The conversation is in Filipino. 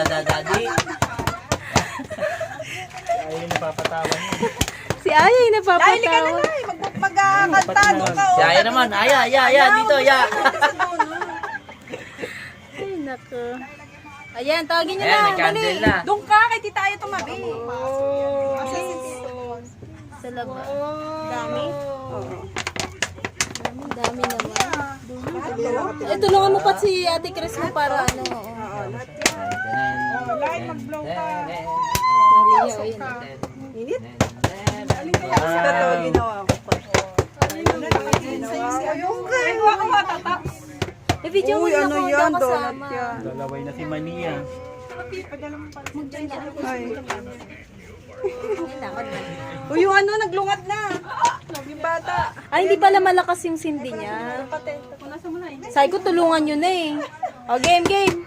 Dadadi. Ayun, napapatawa niya. Si Ayay napapatawa. Magkakanta doon ka. Si Aya naman. Aya, dito, Aya. Ay, naku. Ayan, tawagin niyo Ayan, na. may candle na. Doon ka, kay tita Aya tumabi. Sa labas. Dami? Dami naman. Eh, tulungan mo pa si Ate Chris mo para ano. Lahat mag-blow ka. Maria, ayun. Init? Ito ginawa ko pa. Ayun kayo. Ako matata. Eh, video mo na ako daw kasama. Lalaway na si Mania. Uy, yung ano, naglungat na. Yung bata. Ay, hindi pala malakas yung sindi niya. Sabi ko, tulungan nyo na eh. O, game.